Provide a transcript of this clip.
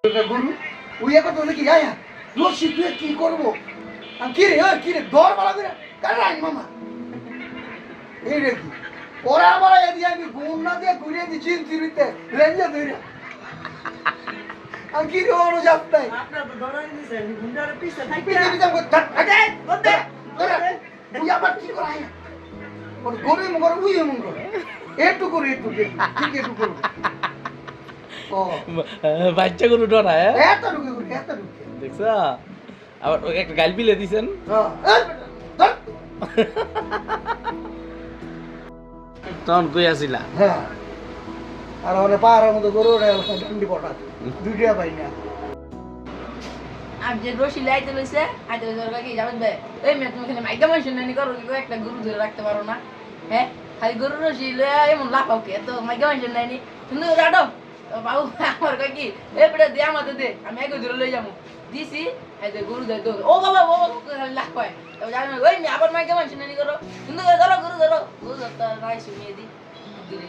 গরু উইয়া কত কি আয়া রশি তুই কি করবো আমি কি রে দর মারা করে কারে আইন মামা এই রে কি ওরা আমার এদিকে আমি গুণ না দিয়ে ঘুরিয়ে দিচ্ছি চিন্তিতে রেঞ্জে ধরে আমি কি রে অনু যাত্রাই আপনার তো ধরাই দিছেন গুন্ডার পিছে থাকি পৃথিবীতে ধরে তুই আবার কি করে আয়া গরু মন করে উইয়ে মন করে একটু করে ঠিক একটু করবো বাচ্চা গরু ডরায় এত ঢুকে দেখছ আবার একটা গাল বিলে দিছেন তখন কই আসিলা হ্যাঁ আর ওখানে পাহাড়ের মতো গরু ডান্ডি পটা দুইটা পাই না আমি যে রশি লাইতে লইছে আইতে লইছে কি যাবেন ভাই এই মেয়ে তুমি এখানে মাইকা মানুষ নানি করো কি একটা গরু ধরে রাখতে পারো না হ্যাঁ খালি গরু রশি লইয়া এমন লাফাও কে তো মাইকা মানুষ নানি তুমি রাডো বাবু আমার কই কি এ বেটা দে আমাদের দে আমি এক ধরে লই যাবো দিছি এই যে গরু দেয় তো ও বাবা খালি লাফ পায় তো জানো ওই মেয়ে আবার মাইকা মানুষ নানি করো তুমি ধরো গরু তো রাই শুনিয়ে দি দিলে